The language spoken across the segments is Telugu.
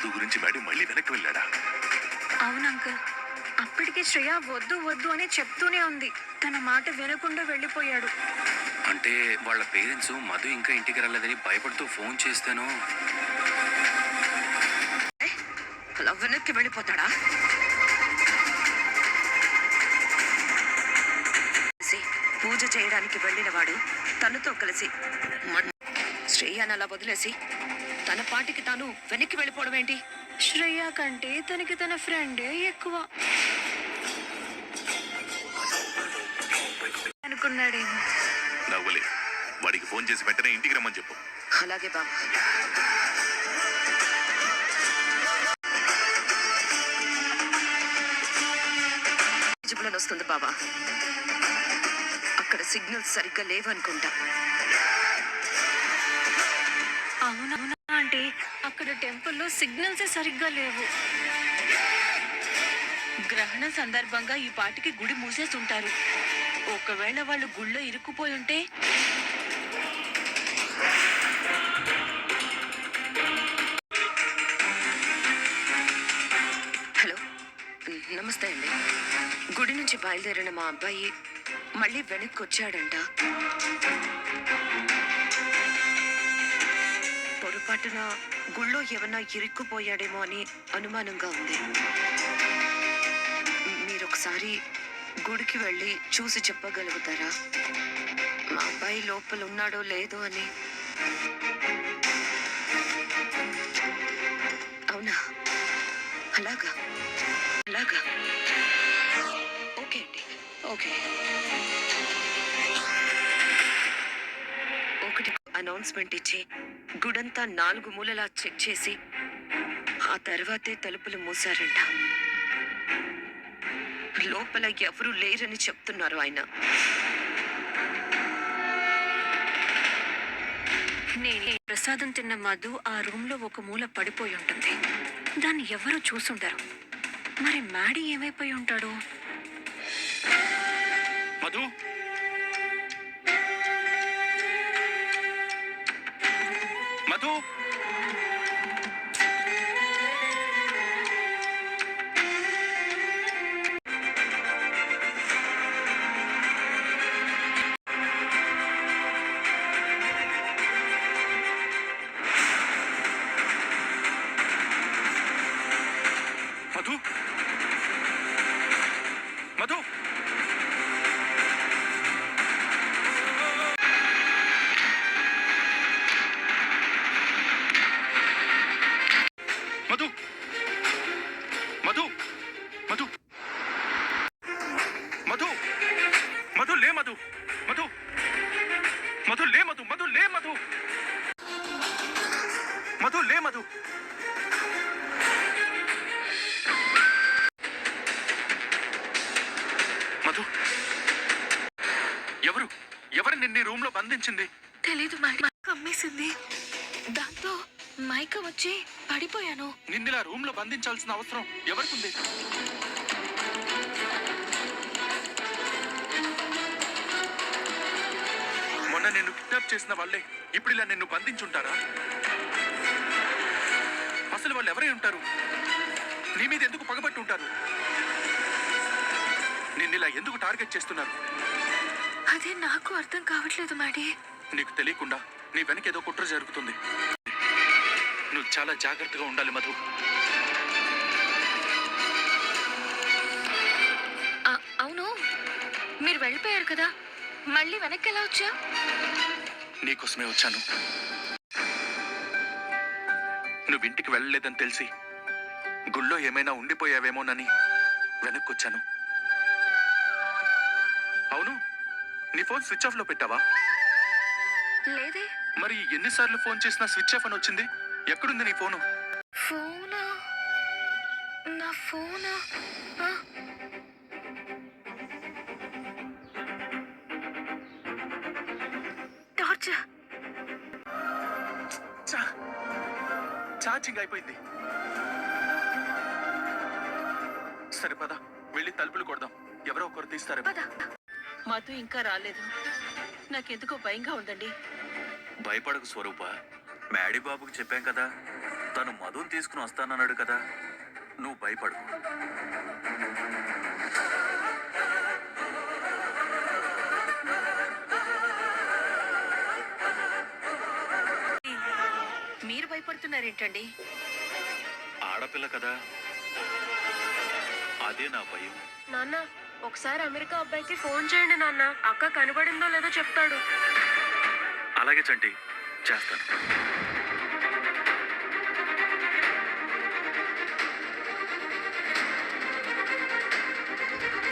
మధు గురించి మేడి మళ్ళీ వెనక్కి వెళ్ళాడా? అవును అంకుల్, అప్పటికి శ్రేయ వద్దు వద్దు అని చెప్తూనే ఉంది. తన మాట వినకుండా వెళ్ళిపోయాడు. అంటే వాళ్ళ పేరెంట్స్ మధు ఇంకా ఇంటికి రాలేదని భయపడుతూ ఫోన్ చేస్తాను. అలా వెనక్కి వెళ్ళిపోతాడా? పూజ చేయడానికి వెళ్ళిన వాడు తనతో కలిసి శ్రేయాని అలా వదిలేసి తన పాటికి తాను వెనక్కి వెళ్ళిపోవడం ఏంటి? శ్రేయ కంటే తనకి తన ఫ్రెండే ఎక్కువ అనుకున్నాడేమో. నవ్వులే, వాడికి ఫోన్ చేసి వెంటనే ఇంటికి రమ్మని చెప్పు. అలాగే బాబా. వస్తుంది బాబా. అక్కడ సిగ్నల్స్ సరిగ్గా లేవనుకుంటా. అవునవునా అంటే అక్కడ టెంపుల్లో సిగ్నల్సే సరిగ్గా లేవు. గ్రహణ సందర్భంగా ఈ పాటికి గుడి మూసేసి ఉంటారు. ఒకవేళ వాళ్ళు గుళ్ళో ఇరుక్కుపోయి ఉంటే హలో, నమస్తే అండి. గుడి నుంచి బయలుదేరిన మా అబ్బాయి మళ్ళీ వెనక్కి వచ్చాడంట. పొరపాటున గుళ్ళో ఏమన్నా ఇరుక్కుపోయాడేమో అని అనుమానంగా ఉంది. మీరొకసారి గుడికి వెళ్ళి చూసి చెప్పగలుగుతారా? మా అబ్బాయి లోపల ఉన్నాడో లేదో అని. అవునా? అలాగా అలాగా ఓకే అండి, ఓకే. ఒకటి అనౌన్స్మెంట్ ఇచ్చి గుడంతా 4 మూలలా చెక్ చేసి ఆ తర్వాతే తలుపులు మూసారంట. లోపల ఎవరూ లేరని చెప్తున్నారు ఆయన. నేను ప్రసాదం తిన్న మధు ఆ రూమ్ లో ఒక మూల పడిపోయి ఉంటుంది. దాన్ని ఎవరూ చూసుంటారు. మరి మ్యాడీ ఏమైపోయి ఉంటాడు? మధు, మధు, మధు, మధు, మధు, మధు, మధు, మధు, మధు లే, మధు, మధు, మధు లే, మధు, మధు లే, మధు, మధు లే, మధు. మధు, ఎవరు నిన్ను రూమ్ లో బంధించింది? తెలీదు మేడం, అమ్మేసింది. దాంతో మైక వచ్చి పడిపోయాను. నిన్నిలా రూమ్ లో బంధించాల్సిన అవసరం ఎవరికుంది? మొన్న నిన్ను కిడ్నాప్ చేసిన వాళ్ళే ఇప్పుడు ఇలా నిన్ను బంధించుంటారా? అసలు వాళ్ళు ఎవరై ఉంటారు? నీ మీద ఎందుకు పగబట్టి ఉంటారు? నిన్నిలా ఎందుకు టార్గెట్ చేస్తున్నారు? అదే నాకు అర్థం కావట్లేదు మేడీ. నీకు తెలియకుండా నీ వెనక ఏదో కుట్ర జరుగుతుంది. నువ్వు చాలా జాగ్రత్తగా ఉండాలి మధు. అవును, మీరు వెళ్ళిపోయారు కదా, మళ్ళీ వెనక్కి ఎలా వచ్చా? నీకోసమే వచ్చాను. నువ్వు ఇంటికి వెళ్ళలేదని తెలిసి గుళ్ళో ఏమైనా ఉండిపోయావేమోనని వెనక్కి వచ్చాను. అవును, నీ ఫోన్ స్విచ్ ఆఫ్ లో పెట్టావా? లేదే. మరి ఎన్నిసార్లు ఫోన్ చేసినా స్విచ్ ఆఫ్ అని వచ్చింది. ఎక్కడుంది నీ ఫోను? ఫోనా? నా ఫోనా? టార్చ్ ఛార్జింగ్ అయిపోయింది. సరే పద, వెళ్ళి తలుపులు కొడదాం. ఎవరో ఒకరు తీస్తారు. మధు ఇంకా రాలేదు. నాకెందుకో భయంగా ఉందండి. భయపడకు స్వరూప, మ్యాడీ బాబుకి చెప్పాం కదా, తను మధుని తీసుకుని వస్తానన్నాడు కదా, నువ్వు భయపడు. మీరు భయపడుతున్నారేంటండి? ఆడపిల్ల కదా, అదే నా భయం. నాన్న ఒకసారి అమెరికా అబ్బాయికి ఫోన్ చేయండి నాన్న, అక్క కనబడిందో లేదో చెప్తాడు. అలాగే చంటి, చేస్తాను.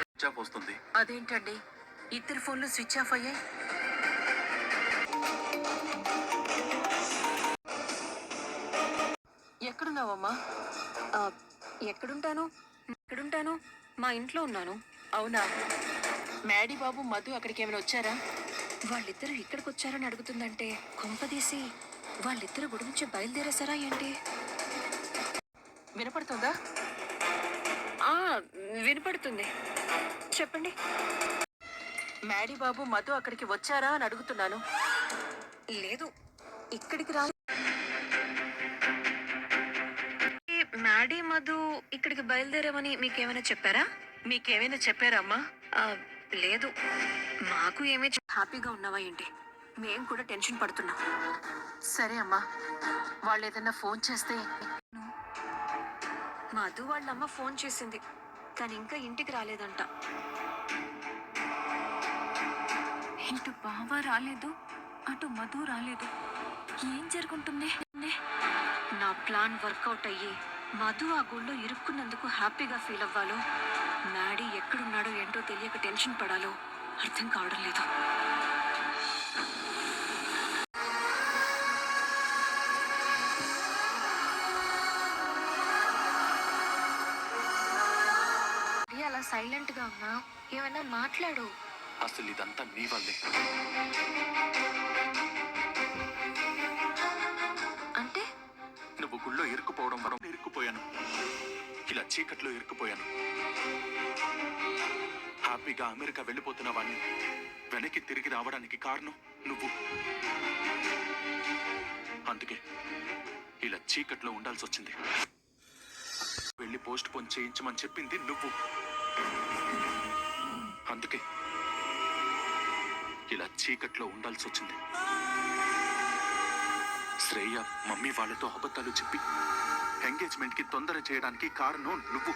స్విచ్ ఆఫ్ వస్తుంది. అదేంటండి, ఇద్దరు ఫోన్లు స్విచ్ ఆఫ్ అయ్యాయి? ఎక్కడున్నావమ్మా? ఎక్కడుంటాను? మా ఇంట్లో ఉన్నాను. అవునా? మ్యాడీ బాబు మధు అక్కడికి ఏమైనా వచ్చారా? వాళ్ళిద్దరూ ఇక్కడికి వచ్చారని అడుగుతుందంటే కొంపదీసి వాళ్ళిద్దరు గుడి నుంచి బయలుదేరేసారా ఏంటి? వినపడుతుందా? ఆ వినపడుతుంది, చెప్పండి. మ్యాడీ బాబు మధు అక్కడికి వచ్చారా అని అడుగుతున్నాను. లేదు, ఇక్కడికి రా. మ్యాడీ మధు ఇక్కడికి బయలుదేరామని మీకేమైనా చెప్పారా? మీకేమైనా చెప్పారమ్మా? లేదు, మాకు ఏమీ హ్యాపీగా ఉన్నావా ఏంటి? మేం కూడా టెన్షన్ పడుతున్నాం. సరే అమ్మా, వాళ్ళు ఏదైనా ఫోన్ చేస్తే. మధు వాళ్ళమ్మ ఫోన్ చేసింది, కానీ ఇంకా ఇంటికి రాలేదంట. ఇటు బావ రాలేదు, అటు మధు రాలేదు. ఏం జరుగుతుంది? నా ప్లాన్ వర్కౌట్ అయ్యి మధు ఆ గుళ్ళో ఇరుక్కున్నందుకు హ్యాపీగా ఫీల్ అవ్వాలో, మ్యాడీ ఎక్కడున్నాడో ఏంటో తెలియక టెన్షన్ పడాలో అర్థం కావడం లేదు. అలా సైలెంట్ గా ఉన్నా, ఏమైనా మాట్లాడు. అసలు ఇదంతా నీ వల్లే. అంటే నువ్వు గుళ్ళో ఇరుక్కుపోవడం వల్ల ఇరుక్కుపోయాను, ఇలా చీకట్లో ఇరుక్కుపోయాను. హ్యాపీగా అమెరికా వెళ్ళిపోతున్న వాడిని వెనక్కి తిరిగి రావడానికి కారణం నువ్వు. అందుకే ఇలా చీకట్లో ఉండాల్సి వచ్చింది. వెళ్ళి పోస్ట్ పోన్ చేయించమని చెప్పింది నువ్వు. అందుకే ఇలా చీకట్లో ఉండాల్సి వచ్చింది. శ్రేయ మమ్మీ వాళ్ళతో అబద్ధాలు చెప్పి ఎంగేజ్మెంట్ కి తొందర చేయడానికి కారణం నువ్వు.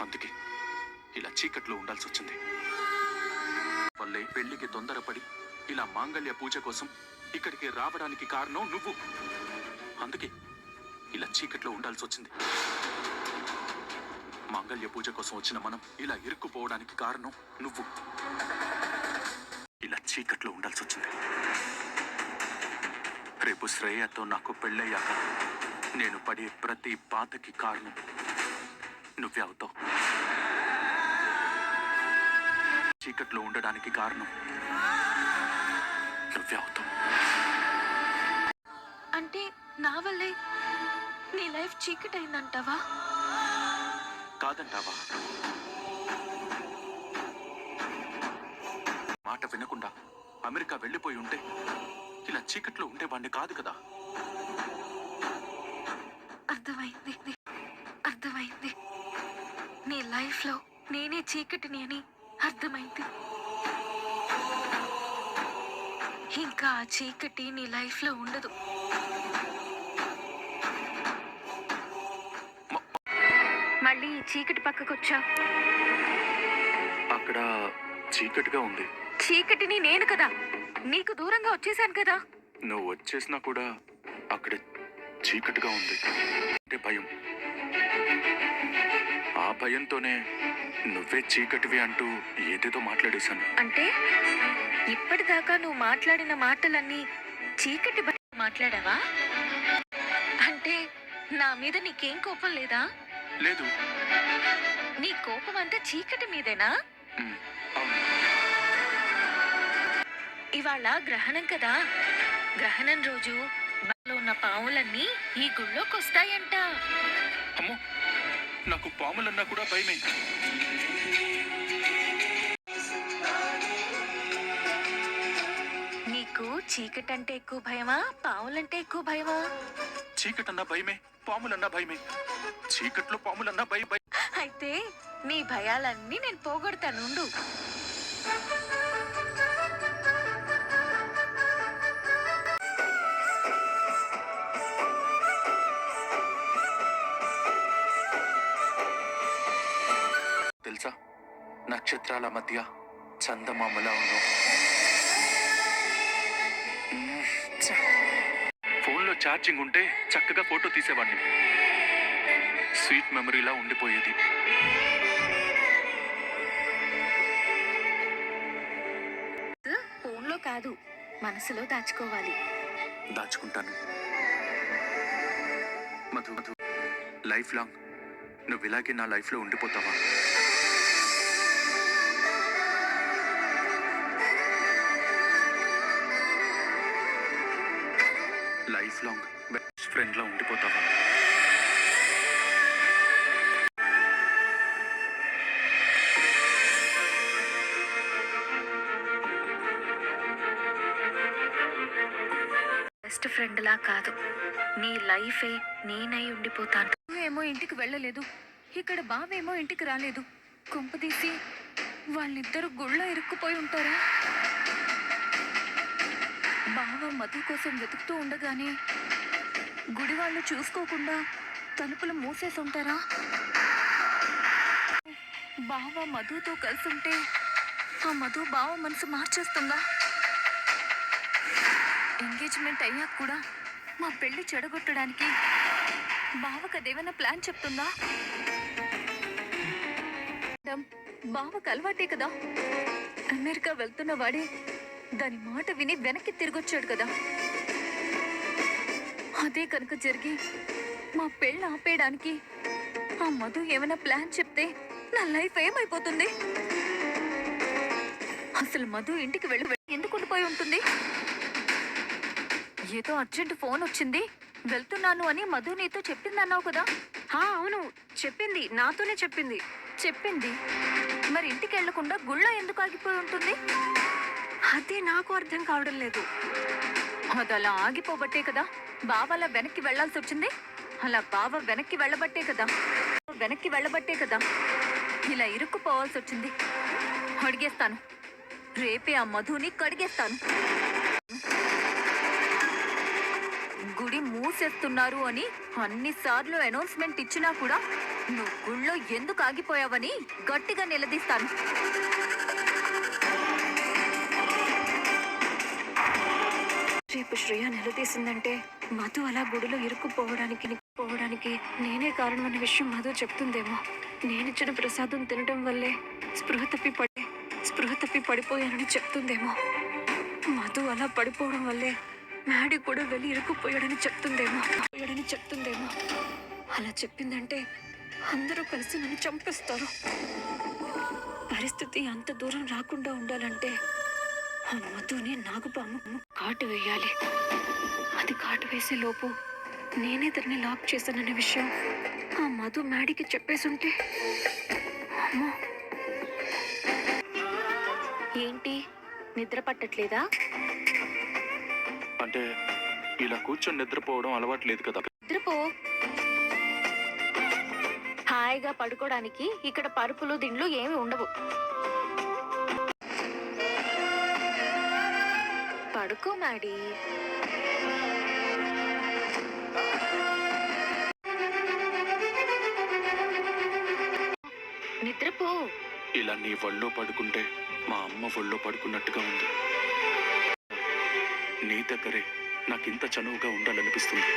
అందుకే ఇలా చీకట్లో ఉండాల్సి వచ్చింది. వల్లే పెళ్లికి తొందరపడి ఇలా మాంగళ్య పూజ కోసం ఇక్కడికి రావడానికి కారణం నువ్వు. అందుకే ఇలా చీకట్లో ఉండాల్సి వచ్చింది. మాంగళ్య పూజ కోసం వచ్చిన మనం ఇలా ఇరుక్కుపోవడానికి కారణం నువ్వు. ఇలా చీకట్లో ఉండాల్సి వచ్చింది. రేపు శ్రేయతో నాకు పెళ్ళయ్యాక నేను పడే ప్రతి బాధకి కారణం నువ్వే అవుతావు. చీకట్లో ఉండడానికి కారణం నువ్వే అవుతావు. అంటే నా వల్లే నీ లైఫ్ చీకటైందంటావా? కాదంటావా? మాట వినకుండా అమెరికా వెళ్ళిపోయి ఉంటే ఇలా చీకట్లో ఉండేవాడిని కాదు కదా. అర్థమైంది. నీ లైఫ్ లో నేనే చీకటిని అని అర్థమైంది. ఇంకా ఆ చీకటి నీ లైఫ్ లో ఉండదు. మళ్ళీ ఈ చీకటి పక్కకొచ్చా. అక్కడ చీకటిగా ఉంది. చీకటిని నేను కదా నీకు దూరంగా వచ్చేసాను కదా. నువ్వు వచ్చేసినా కూడా అక్కడ చీకటిగా ఉంది. అంటే భయం. ఆ భయంతోనే నువ్వే చీకటివి అంటూ ఏదేదో మాట్లాడేశాను. అంటే ఇప్పటిదాకా నువ్వు మాట్లాడిన మాటలన్నీ చీకటి మాట్లాడావా? అంటే నా మీద నీకేం కోపం లేదా? లేదు. నీ కోపం అంతా చీకటి మీదేనా? అవును. ఇవాళ గ్రహణం కదా. గ్రహణం రోజు బాలో ఉన్న పాములన్నీ ఈ గుళ్ళోకి వస్తాయంట. అమ్మో, నాకు పాములన్నా కూడా భయమే. నీకు చీకటి అంటే ఎక్కువ భయమా పావులంటే ఎక్కువ భయమా? చీకటన్నా భయమే, పాములన్నా భయమే. చీకట్లో పాములన్నా భయం. అయితే నీ భయాలన్నీ నేను పోగొడతానుండు. తెలుసా, నక్షత్రాల మధ్య చందమామలా ఉన్నావు. ఫోన్లో ఛార్జింగ్ ఉంటే చక్కగా ఫోటో తీసేవాడిని. స్వీట్ మెమరీలా ఉండిపోయేది. ఫోన్లో కాదు, మనసులో దాచుకోవాలి. దాచుకుంటాను. మధు మధు, లైఫ్ లాంగ్ నువ్వు ఇలాగే నా లైఫ్లో ఉండిపోతావా? లైఫ్ లాంగ్ బెస్ట్ ఫ్రెండ్లా ఉండిపోతావా? బెస్ట్ ఫ్రెండ్ లా కాదు, నీ లైఫే నేనై ఉండిపోతాను. ఏమో ఇంటికి వెళ్ళలేదు, ఇక్కడ బావేమో ఇంటికి రాలేదు. కొంపదీసి వాళ్ళిద్దరూ గుళ్ళో ఇరుక్కుపోయి ఉంటారా? బావ మధు కోసం వెతుకుతూ ఉండగానే గుడి వాళ్ళు చూసుకోకుండా తలుపులు మూసేసి ఉంటారా? బావ మధుతో కలిసి ఉంటే ఆ మధు బావ మనసు మార్చేస్తుందా? ఎంగేజ్మెంట్ అయ్యాక కూడా మా పెళ్లి చెడగొట్టడానికి బావకు అదేమైనా ప్లాన్ చెప్తుందా? బావకు అలవాటే కదా, అమెరికా వెళ్తున్న వాడే దాని మాట విని వెనక్కి తిరిగొచ్చాడు కదా. అదే కనుక జరిగి మా పెళ్ళి ఆపేయడానికి ఆ మధు ఏమైనా ప్లాన్ చెప్తే నా లైఫ్ ఏమైపోతుంది? అసలు మధు ఇంటికి వెళ్ళి ఎందుకు ఉండిపోయి ఉంటుంది? ఏదో అర్జెంట్ ఫోన్ వచ్చింది, వెళ్తున్నాను అని మధు నీతో చెప్పిందన్నావు కదా. అవును, చెప్పింది, నాతోనే చెప్పింది. మరి ఇంటికి వెళ్లకుండా గుళ్ళో ఎందుకు ఆగిపోయి ఉంటుంది? అదే నాకు అర్థం కావడం లేదు. అది అలా ఆగిపోబట్టే కదా బావ అలా వెనక్కి వెళ్లాల్సి వచ్చింది. అలా బావ వెనక్కి వెళ్ళబట్టే కదా ఇలా ఇరుక్కుపోవాల్సి వచ్చింది. అడిగేస్తాను, రేపే ఆ మధుని కడిగేస్తాను. గుడి మూసేస్తున్నారు అని అన్నిసార్లు అనౌన్స్మెంట్ ఇచ్చినా కూడా నువ్వు గుళ్ళో ఎందుకు ఆగిపోయావని గట్టిగా నిలదీస్తాను. రేపు శ్రేయ నిలదీసిందంటే మధు అలా గుడిలో ఇరుక్కుపోవడానికి నేనే కారణం అనే విషయం మధు చెప్తుందేమో. నేనిచ్చిన ప్రసాదం తినడం వల్లే స్పృహ తప్పి పడిపోయానని చెప్తుందేమో. మధు అలా పడిపోవడం వల్లే మ్యాడీ కూడా వెళ్ళి ఇరుక్కుపోయాడని చెప్తుందేమో. అలా చెప్పిందంటే అందరూ కలిసి నన్ను చంపేస్తారు. పరిస్థితి అంత దూరం రాకుండా ఉండాలంటే ఆ మధుని నాగుపాము కాటు వేయాలి. అది కాటు వేసే లోపు నేనే తనని లాక్ చేశాననే విషయం ఆ మధు మ్యాడీకి చెప్పేసుంటే, అమ్మో. ఏంటి, నిద్ర పట్టట్లేదా? అంటే ఇలా కూర్చొని నిద్రపోవడం అలవాట్లేదు కదా. నిద్రపో. హాయిగా పడుకోవడానికి ఇక్కడ పరుపులు దిండ్లు ఏమి ఉండవు. పడుకో మ్యాడీ. నిద్రపో. ఇలా నీ ఒళ్ళో పడుకుంటే మా అమ్మ ఒళ్ళో పడుకున్నట్టుగా ఉంది. నీ దగ్గరే నాకింత చనువుగా ఉండాలనిపిస్తుంది.